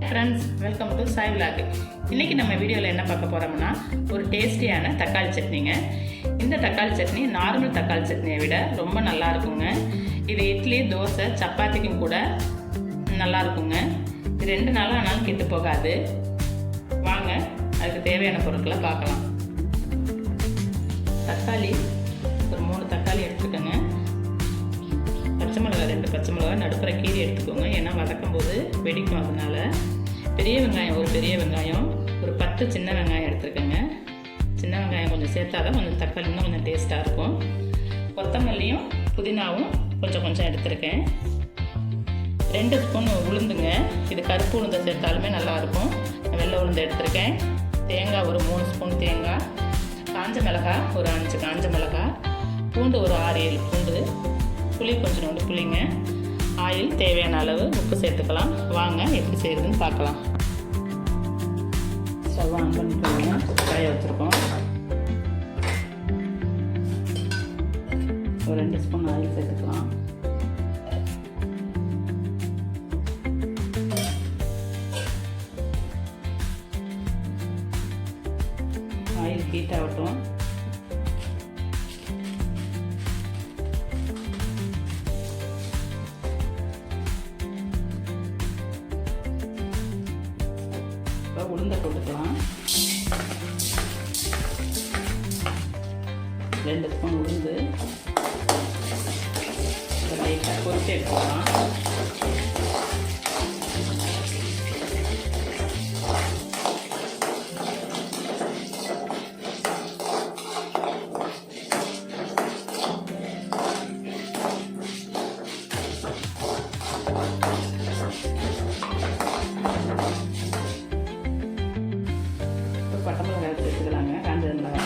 Friends, welcome to Sai vlog. இன்றைக்கி நம்ம வீடியோவில் என்ன பார்க்க போகிறோம்னா ஒரு டேஸ்டியான தக்காளி சட்னிங்க. இந்த தக்காளி சட்னி நார்மல் தக்காளி சட்னியை விட ரொம்ப நல்லா இருக்குங்க. இது இட்லி, தோசை, சப்பாத்திக்கும் கூட நல்லா இருக்குங்க. இது 2 நாள் ஆனாலும் கெட்டு போகாது. வாங்க அதுக்கு தேவையான பொருட்களை பார்க்கலாம். தக்காளி ஒரு 3 தக்காளி எடுத்துக்கோங்க. பச்சை மிளகா 2 பச்சை மிளகா நடுப்புற கீரி எடுத்துக்கோங்க, ஏன்னா வதக்கும் போது வெடிக்கும். அதனால பெரிய வெங்காயம் ஒரு பெரிய வெங்காயம், ஒரு 10 சின்ன வெங்காயம் எடுத்துருக்கேங்க. சின்ன வெங்காயம் கொஞ்சம் சேர்த்தாதான் கொஞ்சம் தக்காளி இன்னும் கொஞ்சம் டேஸ்ட்டாக இருக்கும். கொத்தமல்லியும் புதினாவும் கொஞ்சம் எடுத்துருக்கேன். 2 ஸ்பூன் உளுந்துங்க. இது கருப்பு உளுந்தை சேர்த்தாலுமே நல்லாயிருக்கும். வெள்ளை உளுந்து எடுத்துருக்கேன். தேங்காய் ஒரு 3 ஸ்பூன் தேங்காய், காஞ்ச மிளகாய் ஒரு 5 காஞ்ச மிளகாய், பூண்டு ஒரு 6-7 பூண்டு, புளி கொஞ்சோண்டு புளிங்க, ஆயில் தேவையான அளவு, உப்பு சேர்த்துக்கலாம். வாங்க எப்படி செய்யுதுன்னு பார்க்கலாம். ஸ்டவ் ஆன் பண்ணிக்கோங்க. காய வச்சுருக்கோம். ஒரு 2 ஸ்பூன் ஆயில் சேர்த்துக்கலாம். ஆயில் ஹீட் ஆகட்டும். உளுந்தை போட்டுக்கலாம். 2 ஸ்பூன் உளுந்து லைட்டாக பொரிச்சு எடுத்துக்கலாம். பட்டை மிளகாய் சேர்த்துக்கலாங்க, காஞ்ச மிளகாய்.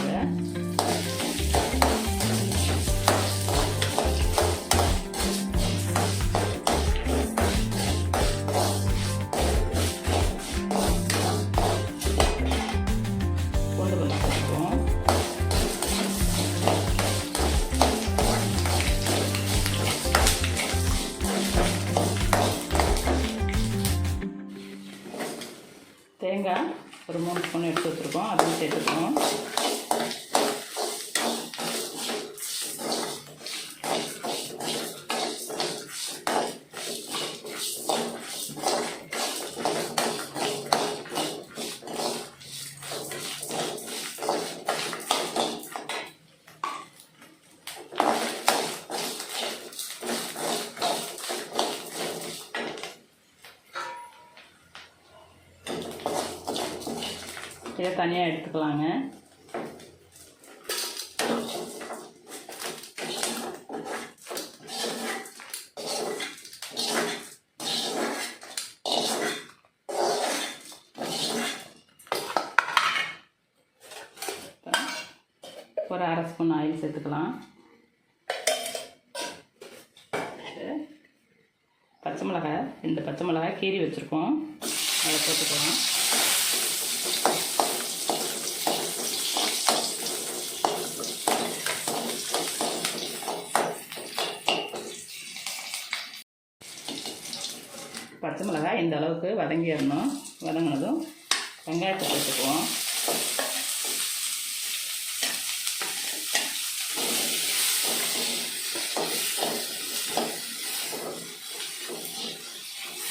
பூண்டு கொஞ்சம் சேர்த்துக்குவோம். தேங்காய் ஒரு 3 ஸ்பூன் எடுத்து வச்சுருக்கோம், அதையும் சேர்த்துருக்கோம். இதை தனியாக எடுத்துக்கலாங்க. ஒரு 1/2 ஸ்பூன் ஆயில் சேர்த்துக்கலாம். பச்சை மிளகாய் 2 பச்சை மிளகாய் கீறி வச்சுருக்கோம், அதை போட்டுக்கலாம். பச்சை மிளகாய் இந்த அளவுக்கு வதங்கிடணும். வதங்கினதும் வெங்காயத்தை சேர்த்துக்குவோம்.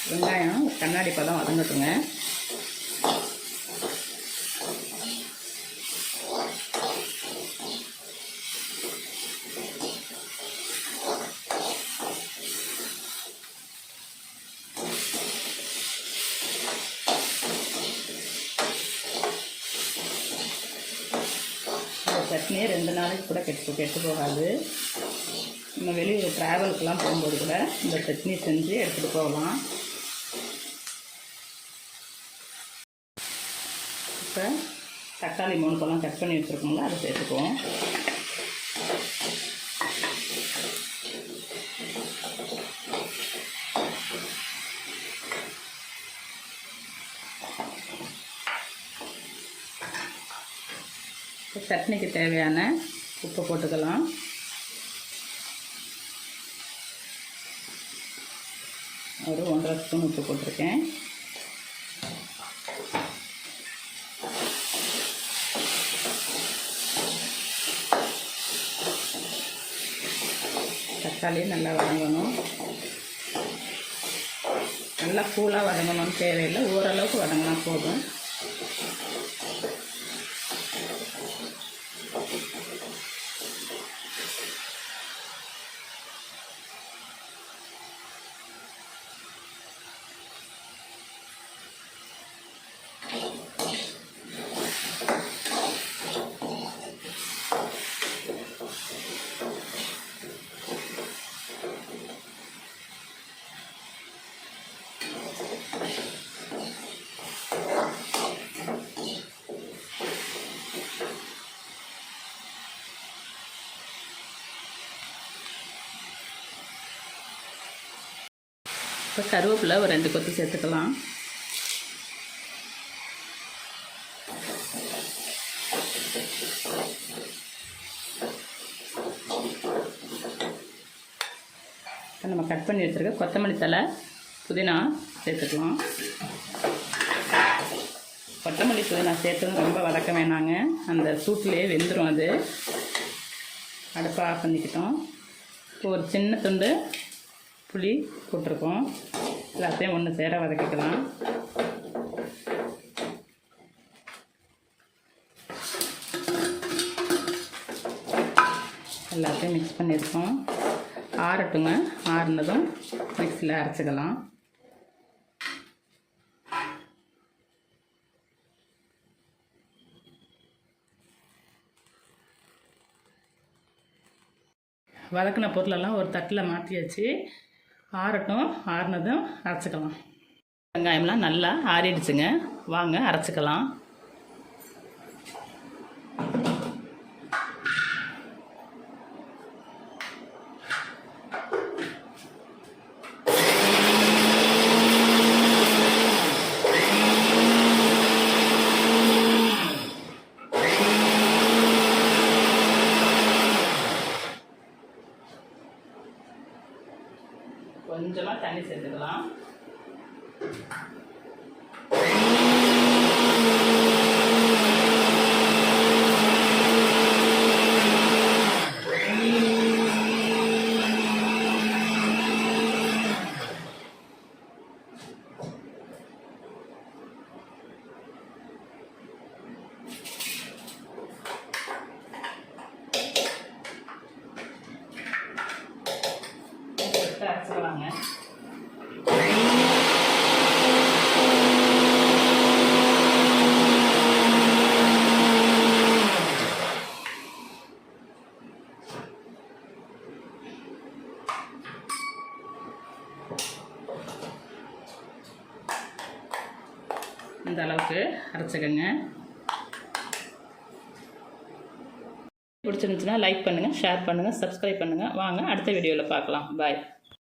வெங்காயம் கண்ணாடி பதம் வதங்கட்டுங்க. சட்னி 2 நாளைக்கு கூட கெட்டு போகாது. நம்ம வெளியூர் ட்ராவலுக்கெல்லாம் போகும்போது கூட இந்த சட்னி செஞ்சு எடுத்துகிட்டு போகலாம். இப்போ தக்காளி 3 பழம் கட் பண்ணி வச்சுருக்கோங்களா, அதை சேர்த்துக்குவோம். சட்னிக்கு தேவையான உப்பு போட்டுக்கலாம். ஒரு 1.5 ஸ்பூன் உப்பு போட்டிருக்கேன். தக்காளி நல்லா வதங்கணும். நல்லா கூலாக வதங்கணும்னு தேவையில்லை, ஓரளவுக்கு வதங்கினா போதும். இப்போ கருவேப்பிலை ஒரு 2 கொத்து சேர்த்துக்கலாம். இப்போ நம்ம கட் பண்ணி வச்சுருக்க கொத்தமல்லி தழை, புதினா சேர்த்துக்கலாம். கொத்தமல்லி புதினா சேர்த்ததும் ரொம்ப வதக்க வேணாங்க, அந்த சூட்டிலே வெந்துடும். அது அடுப்பை ஆஃப் பண்ணிக்கிட்டோம். இப்போ ஒரு சின்ன துண்டு புளி போட்டிருக்கோம். எல்லாத்தையும் ஒன்று சேர வதக்கிக்கலாம். எல்லாத்தையும் மிக்ஸ் பண்ணியிருக்கோம். ஆறட்டுங்க, ஆறுனதும் மிக்ஸியில் அரைச்சிக்கலாம். வதக்கின பொருளெல்லாம் ஒரு தட்டில் மாற்றி வச்சு ஆறட்டும். ஆறுனதும் அரைச்சிக்கலாம். வெங்காயம்லாம் நல்லா ஆறிடுச்சுங்க, வாங்க அரைச்சிக்கலாம். கொஞ்சமாக தண்ணி சேர்த்துக்கலாம். அரைச்சிக்கலாங்க. இந்த அளவுக்கு அரைச்சிக்கங்க. பிடிச்சிருந்துச்சுன்னா லைக் பண்ணுங்கள், ஷேர் பண்ணுங்கள், சப்ஸ்கிரைப் பண்ணுங்கள். வாங்க அடுத்த வீடியோவில் பார்க்கலாம். பாய்.